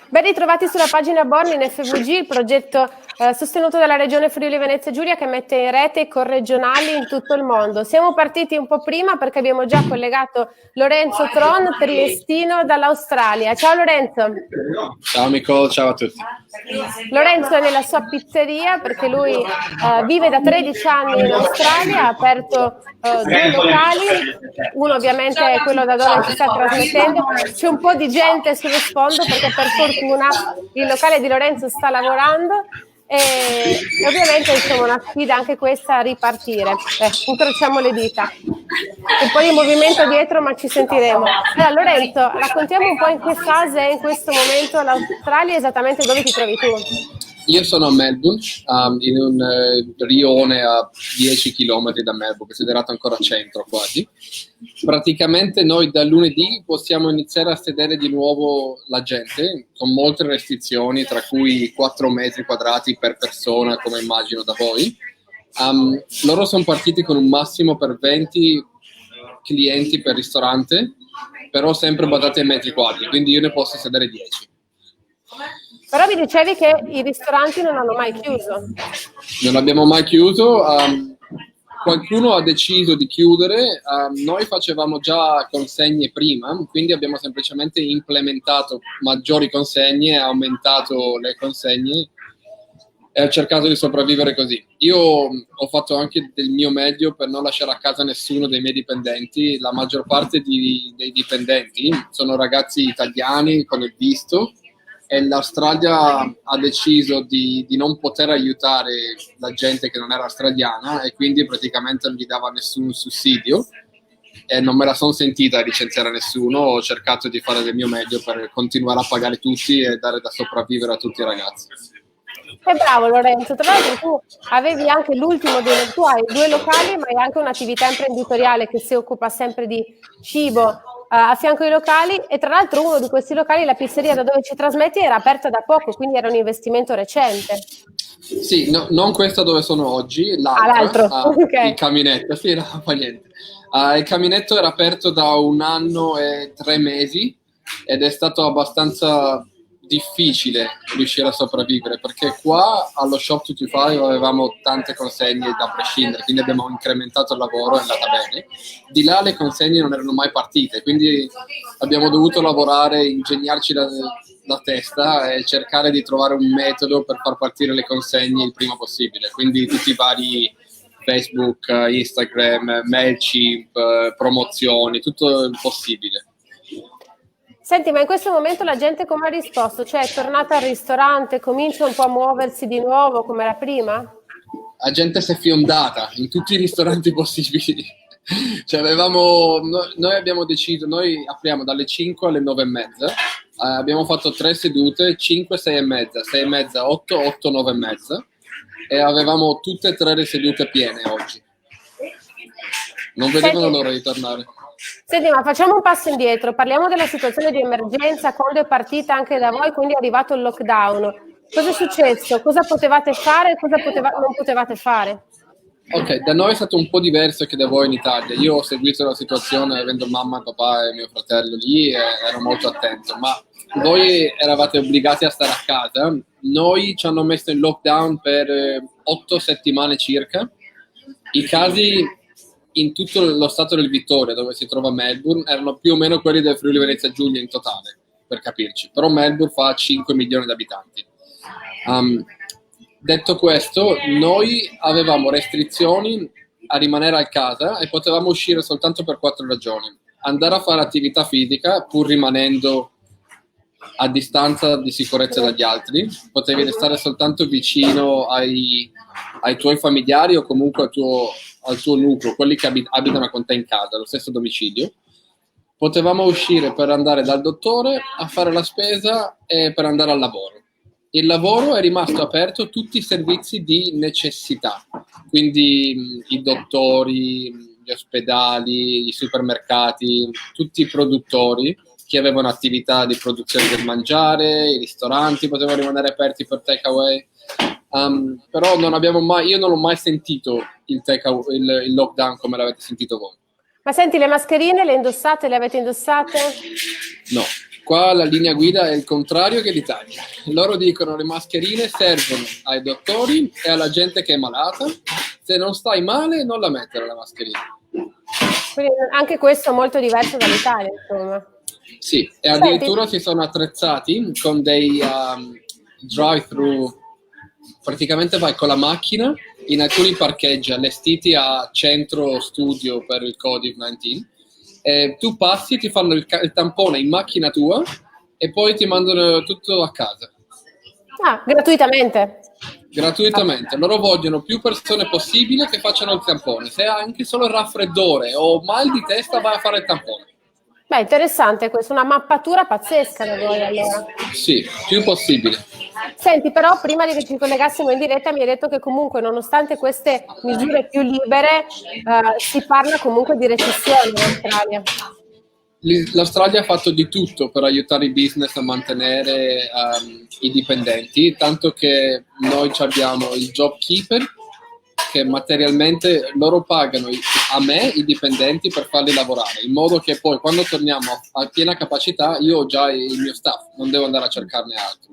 Ben ritrovati sulla pagina Born in FVG, il progetto sostenuto dalla Regione Friuli Venezia Giulia che mette in rete i corregionali in tutto il mondo. Siamo partiti un po' prima perché abbiamo già collegato Lorenzo Tron, triestino dall'Australia. Ciao Lorenzo. Ciao Nicole, ciao a tutti. Lorenzo è nella sua pizzeria perché lui vive da 13 anni in Australia, ha aperto due locali, uno ovviamente è quello da dove ci sta trasmettendo. C'è un po' di gente sullo sfondo perché per fortuna il locale di Lorenzo sta lavorando e ovviamente insomma una sfida anche questa a ripartire. Incrociamo le dita. Un po' di movimento dietro, ma ci sentiremo. Allora Lorenzo, raccontiamo un po' in che fase è in questo momento l'Australia, esattamente dove ti trovi tu? Io sono a Melbourne, in un rione a 10 km da Melbourne, considerato ancora centro quasi. Praticamente noi da lunedì possiamo iniziare a sedere di nuovo la gente, con molte restrizioni, tra cui 4 metri quadrati per persona, come immagino da voi. Loro sono partiti con un massimo per 20 clienti per ristorante, però sempre basati ai metri quadri, quindi io ne posso sedere 10. Però mi dicevi che i ristoranti non hanno mai chiuso. Non abbiamo mai chiuso, qualcuno ha deciso di chiudere, noi facevamo già consegne prima, quindi abbiamo semplicemente implementato maggiori consegne, aumentato le consegne e ho cercato di sopravvivere così. Io ho fatto anche del mio meglio per non lasciare a casa nessuno dei miei dipendenti. La maggior parte dei dipendenti sono ragazzi italiani con il visto e l'Australia ha deciso di non poter aiutare la gente che non era australiana e quindi praticamente non gli dava nessun sussidio e non me la sono sentita a licenziare nessuno. Ho cercato di fare del mio meglio per continuare a pagare tutti e dare da sopravvivere a tutti i ragazzi. Bravo Lorenzo, tra l'altro tu avevi anche l'ultimo tu hai 2 locali ma hai anche un'attività imprenditoriale che si occupa sempre di cibo a fianco ai locali e tra l'altro uno di questi locali, la pizzeria da dove ci trasmetti, era aperta da poco, quindi era un investimento recente. Sì, no, non questa dove sono oggi, l'altro, okay. Il caminetto, sì, no, fa niente. Il caminetto era aperto da 1 anno e 3 mesi ed è stato abbastanza difficile riuscire a sopravvivere perché qua allo Shop 225 avevamo tante consegne da prescindere, quindi abbiamo incrementato il lavoro, è andata bene. Di là le consegne non erano mai partite, quindi abbiamo dovuto lavorare, ingegnarci la testa e cercare di trovare un metodo per far partire le consegne il prima possibile, quindi tutti i vari Facebook, Instagram, Mailchimp, promozioni, tutto il possibile. Senti, ma in questo momento la gente come ha risposto? Cioè è tornata al ristorante, comincia un po' a muoversi di nuovo come era prima? La gente si è fiondata in tutti i ristoranti possibili. Cioè noi abbiamo deciso, noi apriamo dalle 5 alle 9 e mezza, abbiamo fatto 3 sedute, 5, 6 e mezza, 6 e mezza, 8, 8, 9 e mezza e avevamo tutte e 3 le sedute piene oggi. Non vedevano l'ora di tornare. Senti, ma facciamo un passo indietro, parliamo della situazione di emergenza, quando è partita anche da voi, quindi è arrivato il lockdown. Cosa è successo? Cosa potevate fare e cosa non potevate fare? Ok, da noi è stato un po' diverso che da voi in Italia. Io ho seguito la situazione avendo mamma, papà e mio fratello lì e ero molto attento, ma voi eravate obbligati a stare a casa. Noi ci hanno messo in lockdown per 8 settimane circa. I casi in tutto lo stato del Vittoria, dove si trova Melbourne, erano più o meno quelli del Friuli Venezia Giulia in totale, per capirci. Però Melbourne fa 5 milioni di abitanti. Detto questo, noi avevamo restrizioni a rimanere a casa e potevamo uscire soltanto per 4 ragioni. Andare a fare attività fisica, pur rimanendo a distanza di sicurezza dagli altri, potevi restare soltanto vicino ai tuoi familiari o comunque al tuo nucleo, quelli che abitano con te in casa, allo stesso domicilio. Potevamo uscire per andare dal dottore a fare la spesa e per andare al lavoro. Il lavoro è rimasto aperto, tutti i servizi di necessità, quindi i dottori, gli ospedali, i supermercati, tutti i produttori che avevano attività di produzione del mangiare, i ristoranti potevano rimanere aperti per takeaway. Però io non ho mai sentito il lockdown come l'avete sentito voi. Ma senti, le mascherine le indossate, le avete indossate? No, Qua la linea guida è il contrario che l'Italia. Loro dicono le mascherine servono ai dottori e alla gente che è malata. Se non stai male, non la mettere la mascherina. Quindi anche questo è molto diverso dall'Italia, insomma. Sì, e addirittura si sono attrezzati con dei drive-thru. Praticamente vai con la macchina in alcuni parcheggi allestiti a centro studio per il Covid-19. Tu passi, ti fanno il tampone in macchina tua e poi ti mandano tutto a casa. Ah, gratuitamente? Gratuitamente. Loro vogliono più persone possibile che facciano il tampone. Se hai anche solo raffreddore o mal di testa, vai a fare il tampone. Beh, interessante questo, una mappatura pazzesca da voi allora. Sì, più possibile. Senti, però prima di che ci collegassimo in diretta mi hai detto che comunque nonostante queste misure più libere si parla comunque di recessione in Australia. L'Australia ha fatto di tutto per aiutare i business a mantenere i dipendenti, tanto che noi abbiamo il job keeper, che materialmente loro pagano a me i dipendenti per farli lavorare, in modo che poi quando torniamo a piena capacità io ho già il mio staff, non devo andare a cercarne altro.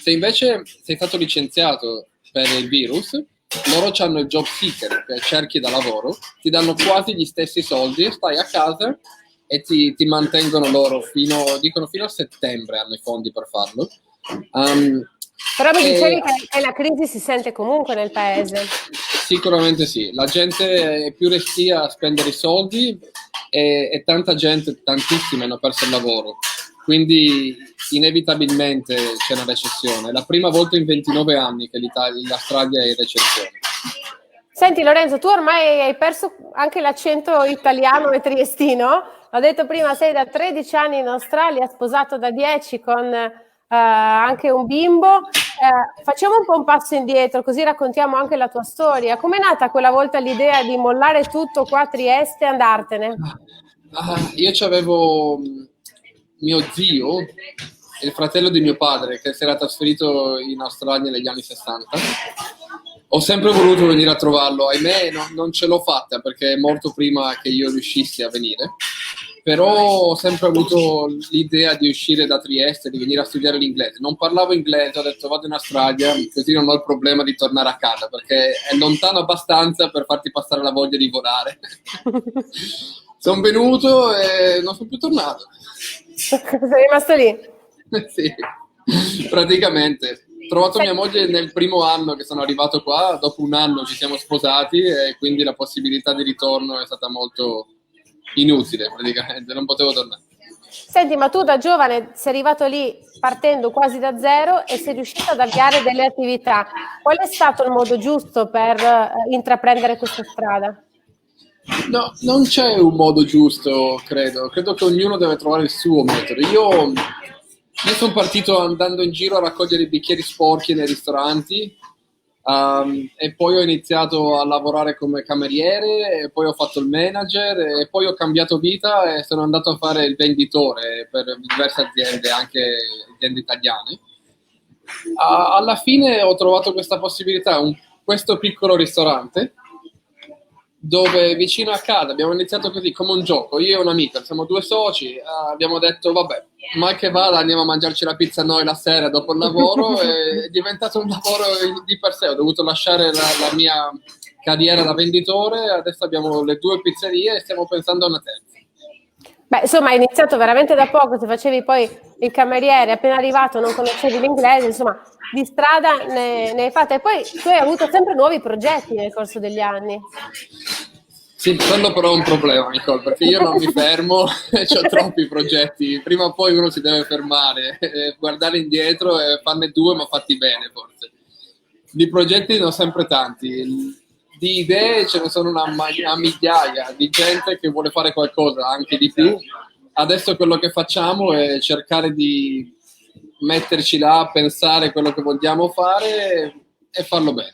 Se invece sei stato licenziato per il virus, loro hanno il job seeker, che cerchi da lavoro, ti danno quasi gli stessi soldi, stai a casa e ti mantengono loro fino a settembre, hanno i fondi per farlo. Però mi dicevi che la crisi si sente comunque nel paese. Sicuramente sì, la gente è più restia a spendere i soldi e tanta gente, tantissime hanno perso il lavoro, quindi inevitabilmente c'è una recessione. È la prima volta in 29 anni che l'Australia è in recessione. Senti Lorenzo, tu ormai hai perso anche l'accento italiano e triestino. Ho detto prima, sei da 13 anni in Australia, sposato da 10 con anche un bimbo. Facciamo un po' un passo indietro, così raccontiamo anche la tua storia. Com'è nata quella volta l'idea di mollare tutto qua a Trieste e andartene? Io c'avevo mio zio, il fratello di mio padre, che si era trasferito in Australia negli anni 60. Ho sempre voluto venire a trovarlo, ahimè non ce l'ho fatta perché è morto prima che io riuscissi a venire, però ho sempre avuto l'idea di uscire da Trieste, di venire a studiare l'inglese. Non parlavo inglese, ho detto vado in Australia, così non ho il problema di tornare a casa perché è lontano abbastanza per farti passare la voglia di volare. Sono venuto e non sono più tornato. Sei rimasto lì? Sì, praticamente. Ho trovato mia moglie nel primo anno che sono arrivato qua, dopo un anno ci siamo sposati e quindi la possibilità di ritorno è stata molto inutile, praticamente, non potevo tornare. Senti, ma tu da giovane sei arrivato lì partendo quasi da zero e sei riuscito ad avviare delle attività. Qual è stato il modo giusto per intraprendere questa strada? No, non c'è un modo giusto, credo che ognuno deve trovare il suo metodo. Io sono partito andando in giro a raccogliere i bicchieri sporchi nei ristoranti e poi ho iniziato a lavorare come cameriere e poi ho fatto il manager e poi ho cambiato vita e sono andato a fare il venditore per diverse aziende, anche aziende italiane. Alla fine ho trovato questa possibilità, questo piccolo ristorante dove vicino a casa abbiamo iniziato così come un gioco, io e un amico, siamo due soci, abbiamo detto vabbè, mal che vada andiamo a mangiarci la pizza noi la sera dopo il lavoro e è diventato un lavoro di per sé, ho dovuto lasciare la mia carriera da venditore, adesso abbiamo le 2 pizzerie e stiamo pensando a una terza. Beh, insomma, hai iniziato veramente da poco, se facevi poi il cameriere, appena arrivato non conoscevi l'inglese, insomma, di strada ne hai fatta. E poi tu hai avuto sempre nuovi progetti nel corso degli anni. Sì, quello però è un problema, Nicole, perché io non mi fermo e ho troppi progetti. Prima o poi uno si deve fermare, guardare indietro e farne 2, ma fatti bene, forse. Di progetti ne ho sempre tanti. Di idee ce ne sono una migliaia di gente che vuole fare qualcosa, anche di più. Adesso quello che facciamo è cercare di metterci là, pensare quello che vogliamo fare e farlo bene.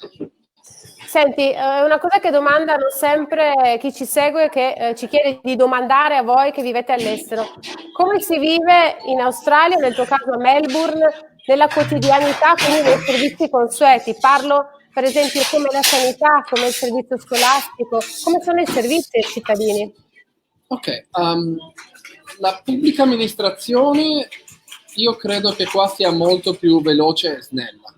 Senti, una cosa che domandano sempre chi ci segue, che ci chiede di domandare a voi che vivete all'estero. Come si vive in Australia, nel tuo caso a Melbourne, nella quotidianità, quindi nei servizi consueti? Parlo per esempio come la sanità, come il servizio scolastico, come sono i servizi ai cittadini? Ok, la pubblica amministrazione io credo che qua sia molto più veloce e snella.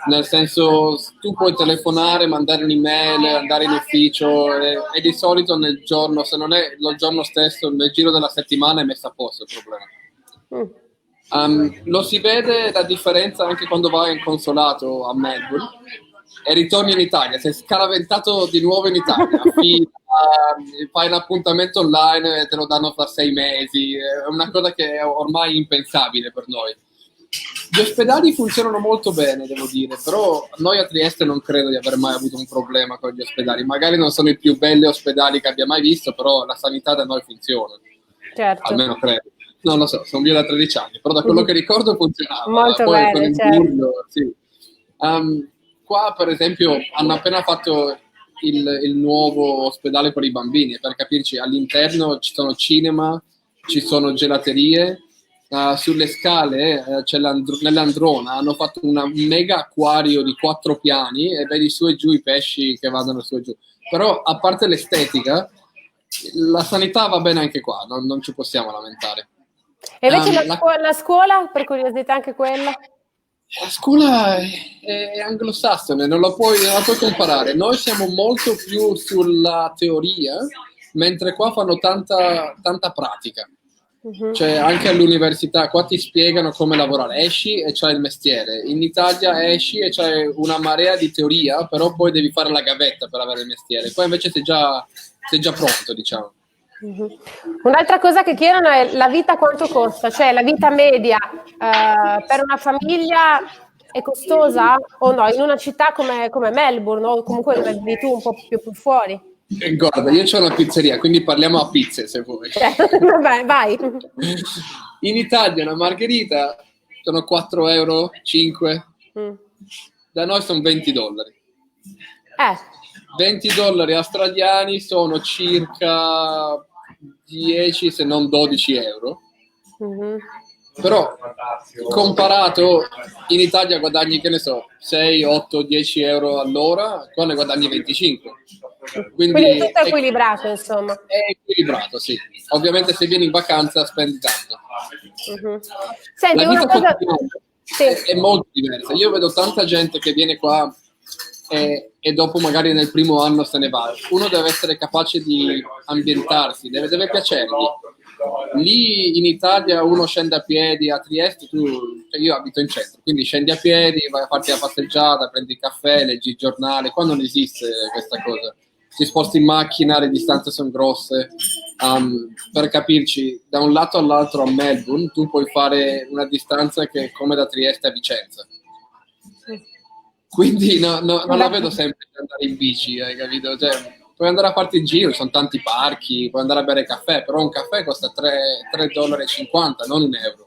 Nel senso, tu puoi telefonare, mandare un'email, andare in ufficio e di solito nel giorno, se non è il giorno stesso, nel giro della settimana è messo a posto il problema. Lo si vede la differenza anche quando vai in consolato a Melbourne e ritorni in Italia. Sei scaraventato di nuovo in Italia, fai un appuntamento online e te lo danno fra 6 mesi. È una cosa che è ormai impensabile per noi. Gli ospedali funzionano molto bene, devo dire, però noi a Trieste non credo di aver mai avuto un problema con gli ospedali. Magari non sono i più belli ospedali che abbia mai visto, però la sanità da noi funziona. Certo. Almeno credo. Non lo so, sono via da 13 anni, però da quello che ricordo funzionava. Molto poi bene, con il certo. Burgo, sì. Qua, per esempio, hanno appena fatto il nuovo ospedale per i bambini. Per capirci, all'interno ci sono cinema, ci sono gelaterie. Sulle scale nell'Androna hanno fatto un mega acquario di 4 piani e vedi su e giù i pesci che vanno su e giù. Però, a parte l'estetica, la sanità va bene anche qua, non ci possiamo lamentare. E invece la scuola, per curiosità, anche quella? La scuola è anglosassone, non la puoi comparare. Noi siamo molto più sulla teoria, mentre qua fanno tanta pratica. Cioè, anche all'università qua ti spiegano come lavorare, esci e c'hai il mestiere. In Italia esci e c'hai una marea di teoria, però poi devi fare la gavetta per avere il mestiere. Qua invece sei già pronto, diciamo. Un'altra cosa che chiedono è la vita quanto costa, cioè la vita media per una famiglia è costosa o no? In una città come Melbourne o comunque dove vivi tu un po' più fuori? Guarda, io ho una pizzeria, quindi parliamo a pizze se vuoi. Vabbè, vai. In Italia una margherita sono 4 euro, 5. Da noi sono $20. 20 dollari australiani sono circa 10 se non 12 euro. Però comparato in Italia guadagni, che ne so, 6, 8, 10 euro all'ora, qua ne guadagni 25. Quindi è tutto equilibrato, insomma. È equilibrato, sì. Ovviamente se vieni in vacanza spendi tanto. Senti, la vita una cosa... è molto diversa. Io vedo tanta gente che viene qua e dopo magari nel primo anno se ne va. Uno deve essere capace di ambientarsi, deve piacergli. Lì in Italia uno scende a piedi, a Trieste cioè io abito in centro, quindi scendi a piedi, vai a farti la passeggiata, prendi il caffè, leggi il giornale. Qua non esiste questa cosa. Ti sposti in macchina, le distanze sono grosse. Per capirci, da un lato all'altro a Melbourne tu puoi fare una distanza che è come da Trieste a Vicenza. Quindi non la vedo sempre di andare in bici, hai capito? Cioè, puoi andare a farti il giro, ci sono tanti parchi, puoi andare a bere caffè, però un caffè costa 3,50 dollari, non un euro.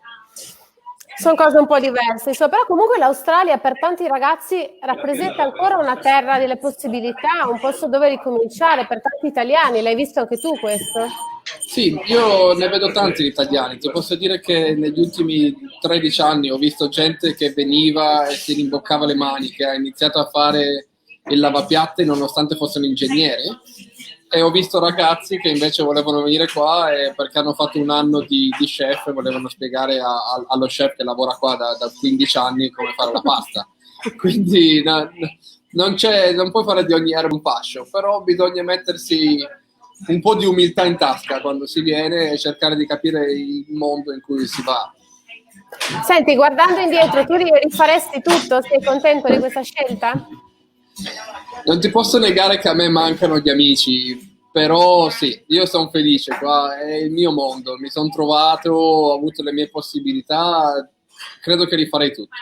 Sono cose un po' diverse, però comunque l'Australia per tanti ragazzi rappresenta ancora una terra delle possibilità, un posto dove ricominciare per tanti italiani. L'hai visto anche tu questo? Sì, io ne vedo tanti italiani. Ti posso dire che negli ultimi 13 anni ho visto gente che veniva e si rimboccava le maniche, ha iniziato a fare il lavapiatti nonostante fossero ingegneri, e ho visto ragazzi che invece volevano venire qua perché hanno fatto un anno di chef e volevano spiegare allo chef che lavora qua da 15 anni come fare la pasta. Quindi non puoi fare di ogni erba un fascio, però bisogna mettersi un po' di umiltà in tasca quando si viene e cercare di capire il mondo in cui si va. Senti, guardando indietro, tu rifaresti tutto? Sei contento di questa scelta? Non ti posso negare che a me mancano gli amici, però sì, io sono felice qua, è il mio mondo, mi sono trovato, ho avuto le mie possibilità, credo che rifarei tutto.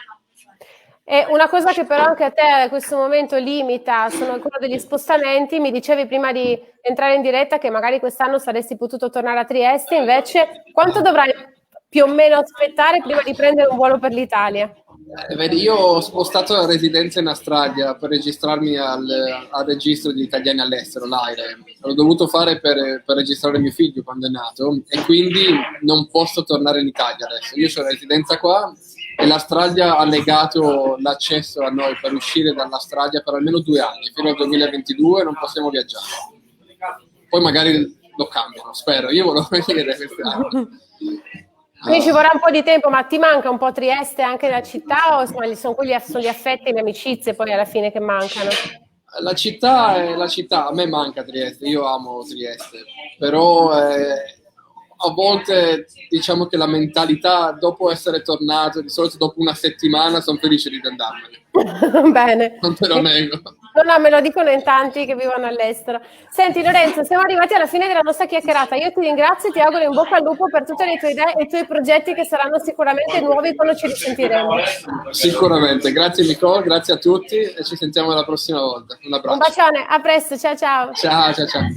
E una cosa che però anche a te a questo momento limita sono ancora degli spostamenti. Mi dicevi prima di entrare in diretta che magari quest'anno saresti potuto tornare a Trieste, invece quanto dovrai più o meno aspettare prima di prendere un volo per l'Italia? Vedi, io ho spostato la residenza in Australia per registrarmi al registro di italiani all'estero, l'AIRE. L'ho dovuto fare per registrare mio figlio quando è nato e quindi non posso tornare in Italia adesso. Io ho residenza qua e l'Australia ha legato l'accesso a noi per uscire dall'Australia per almeno 2 anni, fino al 2022 non possiamo viaggiare. Poi magari lo cambiano, spero. Io volevo venire quest'anno. Quindi ci vorrà un po' di tempo, ma ti manca un po' Trieste anche la città o insomma, sono gli affetti e le amicizie poi alla fine che mancano? La città è la città, a me manca Trieste, io amo Trieste, però a volte diciamo che la mentalità dopo essere tornato, di solito dopo una settimana, sono felice di andarmene, Bene. non te lo nego. No, me lo dicono in tanti che vivono all'estero. Senti Lorenzo, siamo arrivati alla fine della nostra chiacchierata. Io ti ringrazio e ti auguro in bocca al lupo per tutte le tue idee e i tuoi progetti che saranno sicuramente nuovi quando ci risentiremo. Sicuramente, grazie Nicole, grazie a tutti e ci sentiamo la prossima volta. Un abbraccio. Un bacione, a presto, ciao ciao. Ciao, ciao, ciao.